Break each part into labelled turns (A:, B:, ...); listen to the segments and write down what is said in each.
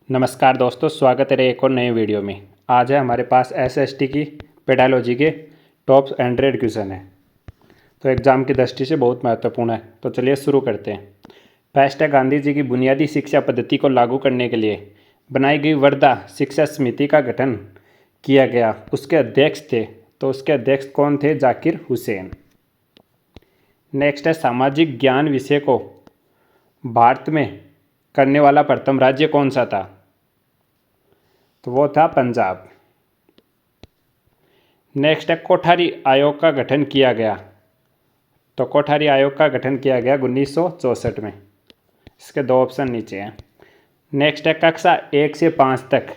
A: नमस्कार दोस्तों, स्वागत है एक और नए वीडियो में। आज है हमारे पास एसएसटी की पेडालॉजी के टॉप 100 क्वेश्चन है, तो एग्ज़ाम की दृष्टि से बहुत महत्वपूर्ण है। तो चलिए शुरू करते हैं। फर्स्ट है, गांधी जी की बुनियादी शिक्षा पद्धति को लागू करने के लिए बनाई गई वर्धा शिक्षा समिति का गठन किया गया, उसके अध्यक्ष थे, तो उसके अध्यक्ष कौन थे? जाकिर हुसैन। नेक्स्ट है, सामाजिक ज्ञान विषय को भारत में करने वाला प्रथम राज्य कौन सा था? तो वो था पंजाब। नेक्स्ट है, कोठारी आयोग का गठन किया गया, तो कोठारी आयोग का गठन किया गया 1964 में। इसके दो ऑप्शन नीचे हैं। नेक्स्ट है, कक्षा 1 से 5 तक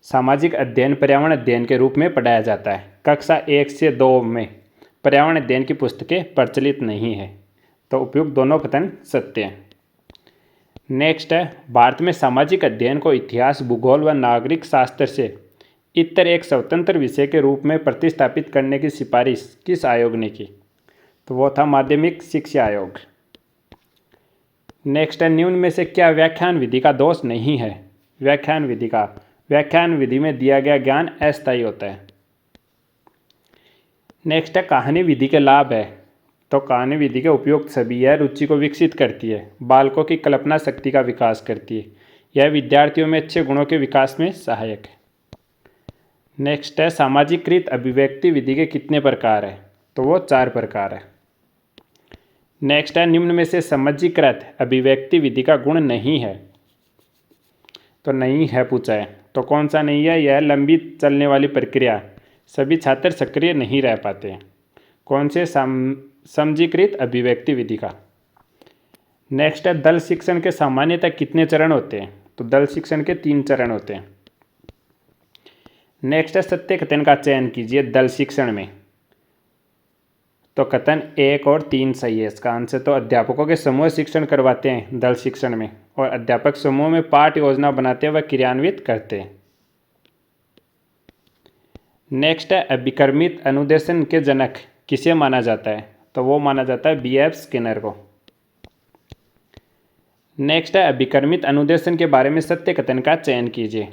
A: सामाजिक अध्ययन पर्यावरण अध्ययन के रूप में पढ़ाया जाता है। कक्षा 1 से 2 में पर्यावरण अध्ययन की पुस्तकें प्रचलित नहीं है, तो उपयुक्त दोनों कथन सत्य हैं। नेक्स्ट है, भारत में सामाजिक अध्ययन को इतिहास, भूगोल व नागरिक शास्त्र से इतर एक स्वतंत्र विषय के रूप में प्रतिस्थापित करने की सिफारिश किस आयोग ने की? तो वो था माध्यमिक शिक्षा आयोग। नेक्स्ट है, निम्न में से क्या व्याख्यान विधि का दोष नहीं है? व्याख्यान विधि में दिया गया ज्ञान अस्थायी होता है। नेक्स्ट है, कहानी विधि के लाभ है, तो कहानी विधि के उपयुक्त सभी है। रुचि को विकसित करती है, बालकों की कल्पना शक्ति का विकास करती है, यह विद्यार्थियों में अच्छे गुणों के विकास में सहायक है। नेक्स्ट है, सामाजिकृत अभिव्यक्ति विधि के कितने प्रकार है? तो वो 4 प्रकार है। नेक्स्ट है, निम्न में से सामाजिकृत अभिव्यक्ति विधि का गुण नहीं है, तो नहीं है पूछा है, तो कौन सा नहीं है? यह लंबी चलने वाली प्रक्रिया, सभी छात्र सक्रिय नहीं रह पाते हैं। कौन से? समजीकृत अभिव्यक्ति विधि का। नेक्स्ट है, दल शिक्षण के सामान्यतः कितने चरण होते हैं? तो दल शिक्षण के 3 चरण होते हैं। नेक्स्ट है, सत्य कथन का चयन कीजिए दल शिक्षण में, तो कथन 1 और 3 सही है इसका आंसर। तो अध्यापकों के समूह शिक्षण करवाते हैं दल शिक्षण में, और अध्यापक समूह में पाठ योजना बनाते व क्रियान्वित करते हैं। नेक्स्ट है, अभिकर्मित अनुदेशन के जनक किसे माना जाता है? तो वो माना जाता है B.F. स्किनर को। नेक्स्ट है, अभिकर्मित अनुदेशन के बारे में सत्य कथन का चयन कीजिए,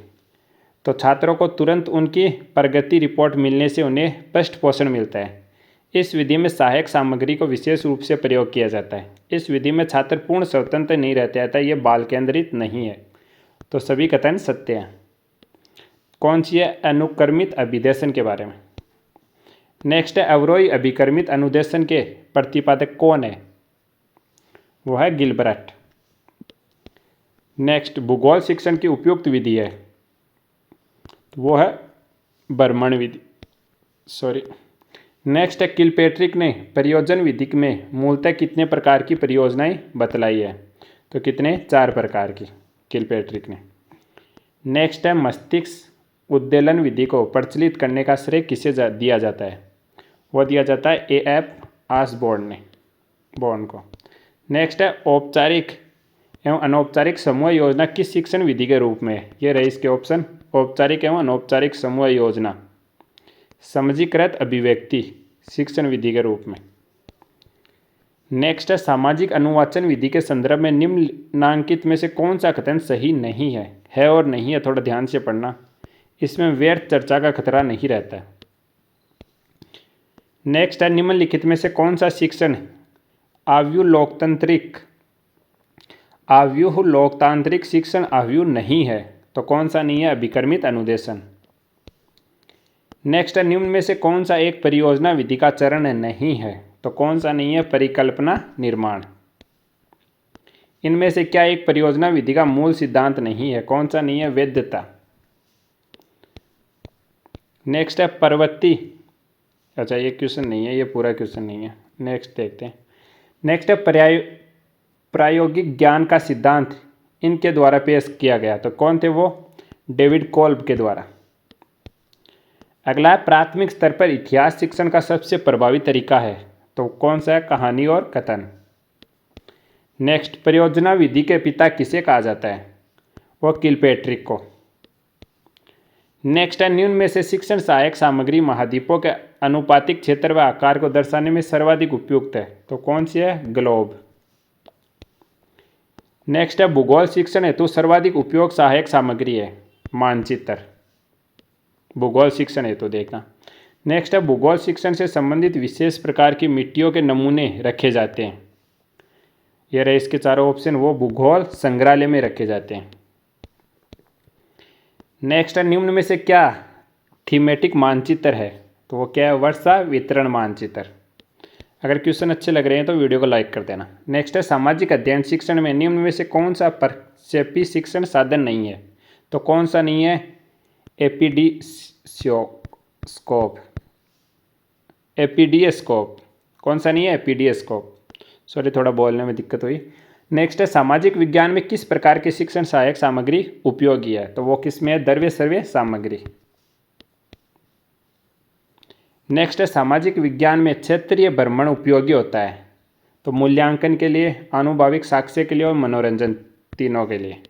A: तो छात्रों को तुरंत उनकी प्रगति रिपोर्ट मिलने से उन्हें पृष्ठ पोषण मिलता है। इस विधि में सहायक सामग्री को विशेष रूप से प्रयोग किया जाता है। इस विधि में छात्र पूर्ण स्वतंत्र नहीं रहते, अतः ये बाल केंद्रित नहीं है, तो सभी कथन सत्य हैं। कौन सी है? अनुक्रमित अभिदेशन के बारे में। नेक्स्ट है, अवरोही अभिकर्मित अनुदेशन के प्रतिपादक कौन है? वो है गिलबर्ट। नेक्स्ट, भूगोल शिक्षण की उपयुक्त विधि है, तो वो है बर्मन विधि। नेक्स्ट है, किलपेट्रिक ने परियोजन विधि में मूलतः कितने प्रकार की परियोजनाएं बतलाई है? तो कितने? 4 प्रकार की किलपेट्रिक ने। नेक्स्ट है, मस्तिष्क उद्दोलन विधि को प्रचलित करने का श्रेय किसे दिया जाता है? वो दिया जाता है A.F. ऑसबॉर्न को। नेक्स्ट है, औपचारिक एवं अनौपचारिक समूह योजना किस शिक्षण विधि के रूप में है? ये रहे इसके ऑप्शन, औपचारिक एवं अनौपचारिक समूह योजना समजीकृत अभिव्यक्ति शिक्षण विधि के रूप में। नेक्स्ट है, सामाजिक अनुवाचन विधि के संदर्भ में निम्नलिखित में से कौन सा कथन सही नहीं है और नहीं है, थोड़ा ध्यान से पढ़ना, इसमें व्यर्थ चर्चा का खतरा नहीं रहता है। नेक्स्ट है, निम्नलिखित में से कौन सा शिक्षण आव्यूह लोकतांत्रिक शिक्षण आव्यूह नहीं है? तो कौन सा नहीं है? अभिकर्मित अनुदेशन। नेक्स्ट है, निम्न में से कौन सा एक परियोजना विधि का चरण नहीं है? तो कौन सा नहीं है? परिकल्पना निर्माण। इनमें से क्या एक परियोजना विधि का मूल सिद्धांत नहीं है? कौन सा नहीं है? वैधता। नेक्स्ट है, प्रवृत्ति, अच्छा ये क्वेश्चन नहीं है, ये पूरा क्वेश्चन नहीं है। नेक्स्ट देखते हैं। नेक्स्ट है, प्रायोगिक ज्ञान का सिद्धांत इनके द्वारा पेश किया गया, तो कौन थे वो? डेविड कोल्ब के द्वारा। अगला है, प्राथमिक स्तर पर इतिहास शिक्षण का सबसे प्रभावी तरीका है, तो कौन सा है? कहानी और कथन। नेक्स्ट, परियोजना विधि के पिता किसे कहा जाता है? वो किलपेट्रिक को। नेक्स्ट है, निम्न में से शिक्षण सहायक सामग्री महाद्वीपों के अनुपातिक क्षेत्र व आकार को दर्शाने में सर्वाधिक उपयुक्त है, तो कौन सी है? ग्लोब। नेक्स्ट है भूगोल शिक्षण हेतु सर्वाधिक उपयोग सहायक सामग्री है मानचित्र। भूगोल शिक्षण हेतु देखना। नेक्स्ट है भूगोल शिक्षण से संबंधित विशेष प्रकार की मिट्टियों के नमूने रखे जाते हैं। ये रहे इसके चारों ऑप्शन, वो भूगोल संग्रहालय में रखे जाते हैं। नेक्स्ट है निम्न में से क्या थीमेटिक मानचित्र है, तो वो क्या है, वर्षा वितरण मानचित्र। अगर क्वेश्चन अच्छे लग रहे हैं तो वीडियो को लाइक कर देना। नेक्स्ट है सामाजिक अध्ययन शिक्षण में निम्न में से कौन सा प्रक्षेपी शिक्षण साधन नहीं है, तो कौन सा नहीं है, एपीडीस्कोप, कौन सा नहीं है, एपीडीस्कोप। सॉरी, थोड़ा बोलने में दिक्कत हुई। नेक्स्ट है सामाजिक विज्ञान में किस प्रकार की शिक्षण सहायक सामग्री उपयोगी है, तो वो किस में है, द्रव्य सर्वे सामग्री। नेक्स्ट है सामाजिक विज्ञान में क्षेत्रीय भ्रमण उपयोगी होता है, तो मूल्यांकन के लिए, आनुभाविक साक्ष्य के लिए और मनोरंजन, तीनों के लिए।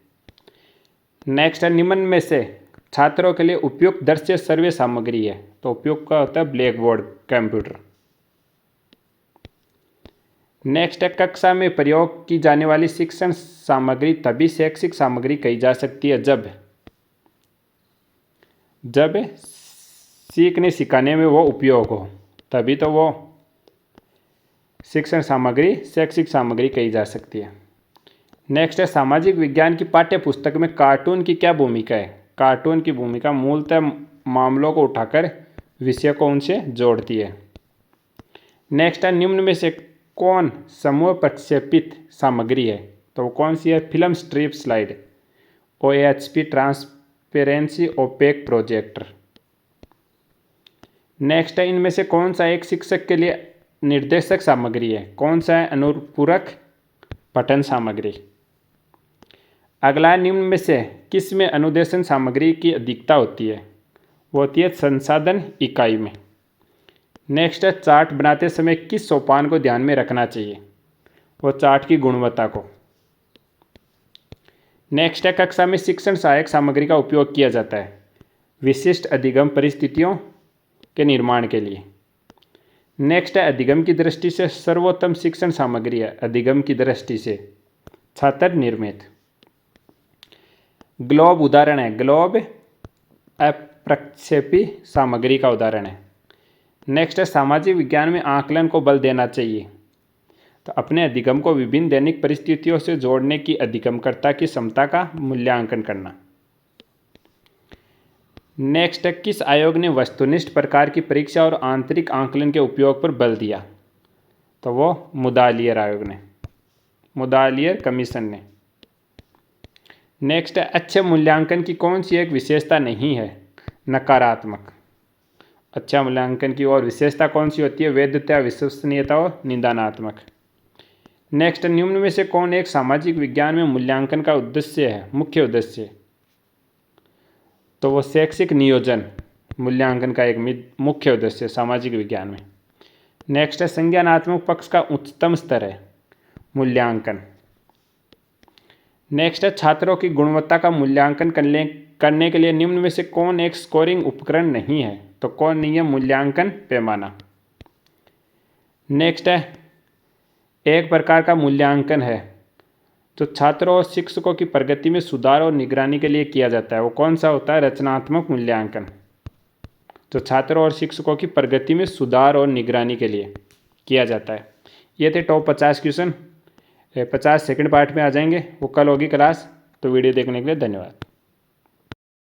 A: नेक्स्ट है निम्न में से छात्रों के लिए उपयुक्त दृश्य सर्वे सामग्री है, तो उपयुक्त का होता है ब्लैक बोर्ड कंप्यूटर। नेक्स्ट है कक्षा में प्रयोग की जाने वाली शिक्षण सामग्री तभी शैक्षिक सामग्री कही जा सकती है जब सीखने सिखाने में वो उपयोग हो, तभी तो वो शिक्षण सामग्री शैक्षिक सामग्री कही जा सकती है। नेक्स्ट है सामाजिक विज्ञान की पाठ्य पुस्तक में कार्टून की क्या भूमिका है। कार्टून की भूमिका मूलतः मामलों को उठाकर विषय को उनसे जोड़ती है। नेक्स्ट है निम्न में से कौन समूह प्रक्षेपित सामग्री है, तो वो कौन सी है, film strip slide, OHP transparency opaque projector. Next है इनमें से कौन सा एक शिक्षक के लिए निर्देशक सामग्री है, कौन सा है, अनुपूरक पठन सामग्री। अगला निम्न में से किस में अनुदेशन सामग्री की अधिकता होती है, वो होती है संसाधन इकाई में। नेक्स्ट है चार्ट बनाते समय किस सोपान को ध्यान में रखना चाहिए, वो चार्ट की गुणवत्ता को। नेक्स्ट है कक्षा में शिक्षण सहायक सामग्री का उपयोग किया जाता है विशिष्ट अधिगम परिस्थितियों के निर्माण के लिए। नेक्स्ट है अधिगम की दृष्टि से सर्वोत्तम शिक्षण सामग्री है, अधिगम की दृष्टि से छात्र निर्मित। ग्लोब उदाहरण है, ग्लोब अप्रक्षेपी सामग्री का उदाहरण है। नेक्स्ट है सामाजिक विज्ञान में आकलन को बल देना चाहिए, तो अपने अधिगम को विभिन्न दैनिक परिस्थितियों से जोड़ने की अधिगमकर्ता की क्षमता का मूल्यांकन करना। नेक्स्ट है किस आयोग ने वस्तुनिष्ठ प्रकार की परीक्षा और आंतरिक आकलन के उपयोग पर बल दिया, तो वो मुदालियर आयोग ने, मुदालियर कमीशन ने। नेक्स्ट है अच्छे मूल्यांकन की कौन सी एक विशेषता नहीं है, नकारात्मक। अच्छा मूल्यांकन की और विशेषता कौन सी होती है, वैधता, विश्वसनीयता और निदानात्मक। नेक्स्ट निम्न में से कौन एक सामाजिक विज्ञान में मूल्यांकन का उद्देश्य है, मुख्य उद्देश्य, तो वो शैक्षिक नियोजन मूल्यांकन का एक मुख्य उद्देश्य सामाजिक विज्ञान में। नेक्स्ट है संज्ञानात्मक पक्ष का उच्चतम स्तर है मूल्यांकन। नेक्स्ट है छात्रों की गुणवत्ता का मूल्यांकन करने के लिए निम्न में से कौन एक स्कोरिंग उपकरण नहीं है, तो कौन नहीं है, मूल्यांकन पैमाना। नेक्स्ट है एक प्रकार का मूल्यांकन है तो छात्रों और शिक्षकों की प्रगति में सुधार और निगरानी के लिए किया जाता है, वो कौन सा होता है, रचनात्मक मूल्यांकन, तो छात्रों और शिक्षकों की प्रगति में सुधार और निगरानी के लिए किया जाता है। ये थे टॉप 50 क्वेश्चन। 50 सेकंड पार्ट में आ जाएंगे, वो कल होगी क्लास। तो वीडियो देखने के लिए धन्यवाद।